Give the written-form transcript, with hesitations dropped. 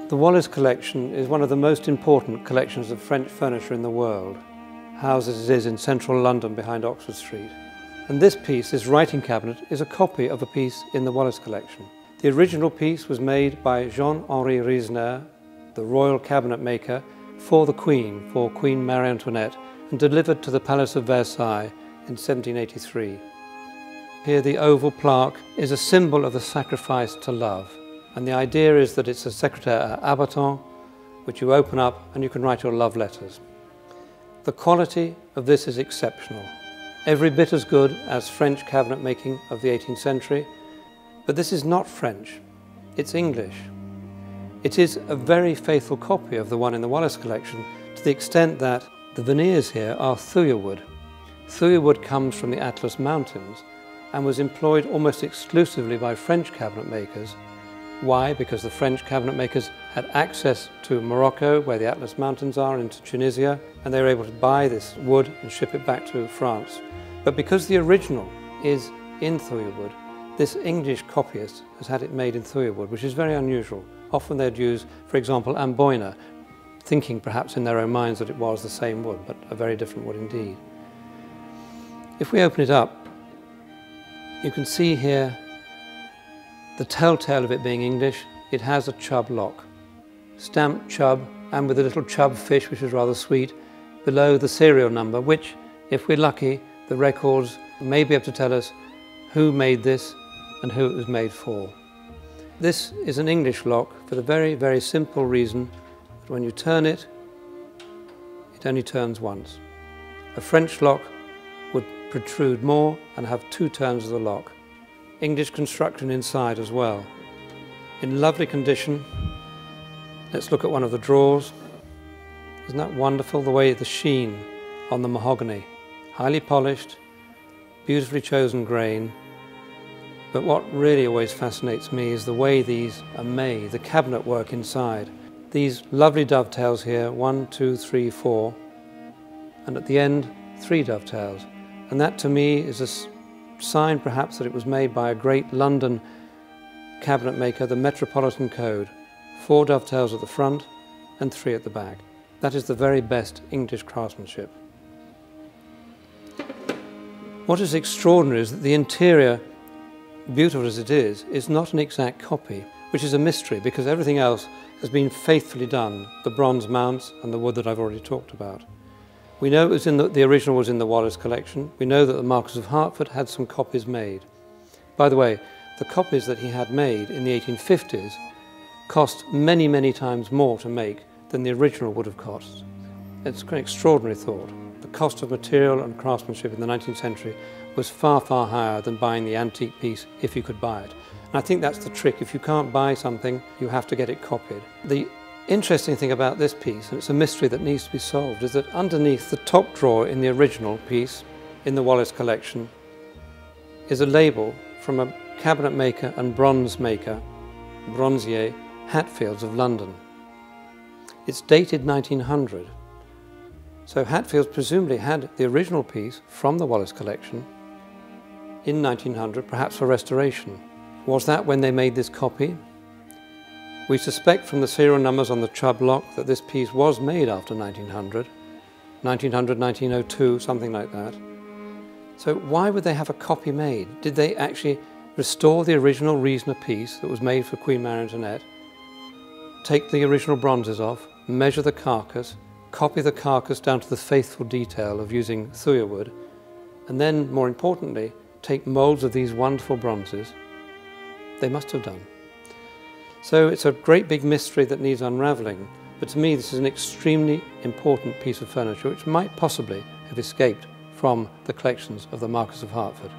The Wallace Collection is one of the most important collections of French furniture in the world, housed as it is in central London behind Oxford Street. And this piece, this writing cabinet, is a copy of a piece in the Wallace Collection. The original piece was made by Jean-Henri Riesner, the royal cabinet maker, for the Queen, for Queen Marie Antoinette, and delivered to the Palace of Versailles in 1783. Here the oval plaque is a symbol of the sacrifice to love. And the idea is that it's a Secretaire Abattant, which you open up and you can write your love letters. The quality of this is exceptional. Every bit as good as French cabinet making of the 18th century, but this is not French, it's English. It is a very faithful copy of the one in the Wallace Collection, to the extent that the veneers here are thuya wood. Thuya wood comes from the Atlas Mountains and was employed almost exclusively by French cabinet makers. Why? Because the French cabinet makers had access to Morocco, where the Atlas Mountains are, into Tunisia, and they were able to buy this wood and ship it back to France. But because the original is in thuya wood, this English copyist has had it made in thuya wood, which is very unusual. Often they'd use, for example, amboina, thinking perhaps in their own minds that it was the same wood, but a very different wood indeed. If we open it up, you can see here the telltale of it being English. It has a chub lock, stamped chub, and with a little chub fish, which is rather sweet, below the serial number, which, if we're lucky, the records may be able to tell us who made this and who it was made for. This is an English lock for the very, very simple reason that when you turn it, it only turns once. A French lock would protrude more and have 2 turns of the lock. English construction inside as well. In lovely condition. Let's look at one of the drawers. Isn't that wonderful, the way the sheen on the mahogany? Highly polished, beautifully chosen grain. But what really always fascinates me is the way these are made, the cabinet work inside. These lovely dovetails here, 1, 2, 3, 4, and at the end, 3 dovetails. And that to me is a sign perhaps that it was made by a great London cabinet maker, the Metropolitan Code. 4 dovetails at the front and 3 at the back. That is the very best English craftsmanship. What is extraordinary is that the interior, beautiful as it is not an exact copy, which is a mystery because everything else has been faithfully done, the bronze mounts and the wood that I've already talked about. We know it was in the original was in the Wallace Collection. We know that the Marquis of Hertford had some copies made. By the way, the copies that he had made in the 1850s cost many, many times more to make than the original would have cost. It's an extraordinary thought. The cost of material and craftsmanship in the 19th century was far, far higher than buying the antique piece if you could buy it. And I think that's the trick. If you can't buy something, you have to get it copied. The interesting thing about this piece, and it's a mystery that needs to be solved, is that underneath the top drawer in the original piece in the Wallace Collection is a label from a cabinet maker and bronze maker, bronzier, Hatfields of London. It's dated 1900. So Hatfields presumably had the original piece from the Wallace Collection in 1900, perhaps for restoration. Was that when they made this copy? We suspect from the serial numbers on the chub lock that this piece was made after 1900, 1902, something like that. So why would they have a copy made? Did they actually restore the original Riesner piece that was made for Queen Marie Antoinette, take the original bronzes off, measure the carcass, copy the carcass down to the faithful detail of using thuya wood, and then, more importantly, take moulds of these wonderful bronzes? They must have done. So it's a great big mystery that needs unravelling, but to me this is an extremely important piece of furniture which might possibly have escaped from the collections of the Marquis of Hertford.